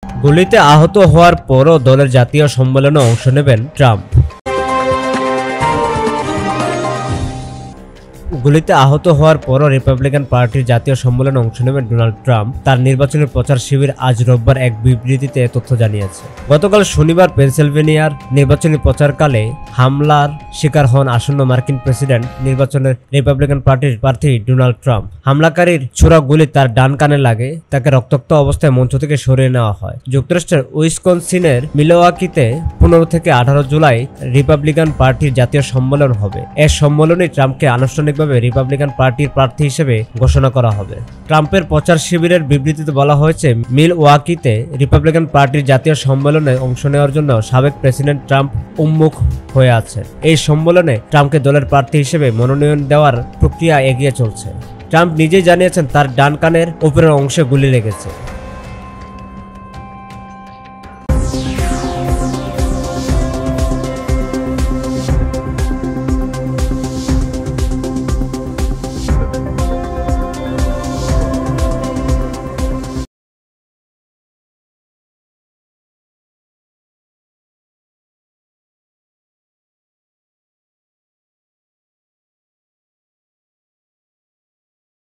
গুলিতে আহত হওয়ার পরও দলের জাতীয় সম্মেলনে অংশ নেবেন ট্রাম্প। গুলিতে আহত হওয়ার পরও রিপাবলিকান পার্টির জাতীয় সম্মেলনে অংশ নেবেন ডোনাল্ড ট্রাম্প। তার নির্বাচনী প্রচার শিবির আজ রোববার এক বিবৃতিতে তথ্য জানিয়েছে। গতকাল শনিবার পেনসিলভেনিয়ার নির্বাচনী প্রচারকালে হামলার শিকার হন আসন্ন মার্কিন প্রেসিডেন্ট নির্বাচনের রিপাবলিকান পার্টির প্রার্থী ডোনাল্ড ট্রাম্প। হামলাকারীর ছোড়া গুলি তার ডান কানে লাগে, তাকে রক্তাক্ত অবস্থায় মঞ্চ থেকে সরিয়ে নেওয়া হয়। যুক্তরাষ্ট্রের উইসকনসিনের মিলওয়াকিতে 15 থেকে 18 জুলাই রিপাবলিকান পার্টির জাতীয় সম্মেলন হবে। এই সম্মেলনে ট্রাম্পকে আনুষ্ঠানিকভাবে রিপাবলিকান পার্টির প্রার্থী হিসেবে ঘোষণা করা হবে। ট্রাম্পের প্রচার শিবিরের বিবৃতিতে বলা হয়েছে, মিলওয়াকিতে রিপাবলিকান পার্টির জাতীয় সম্মেলনে অংশ নেওয়ার জন্য সাবেক প্রেসিডেন্ট ট্রাম্প উন্মুখ হয়ে আছেন। এই সম্মেলনে ট্রাম্পকে দলের প্রার্থী হিসেবে মনোনয়ন দেওয়ার প্রক্রিয়া এগিয়ে চলছে। ট্রাম্প নিজেই জানিয়েছেন তার ডান কানের উপরের অংশে গুলি লেগেছে।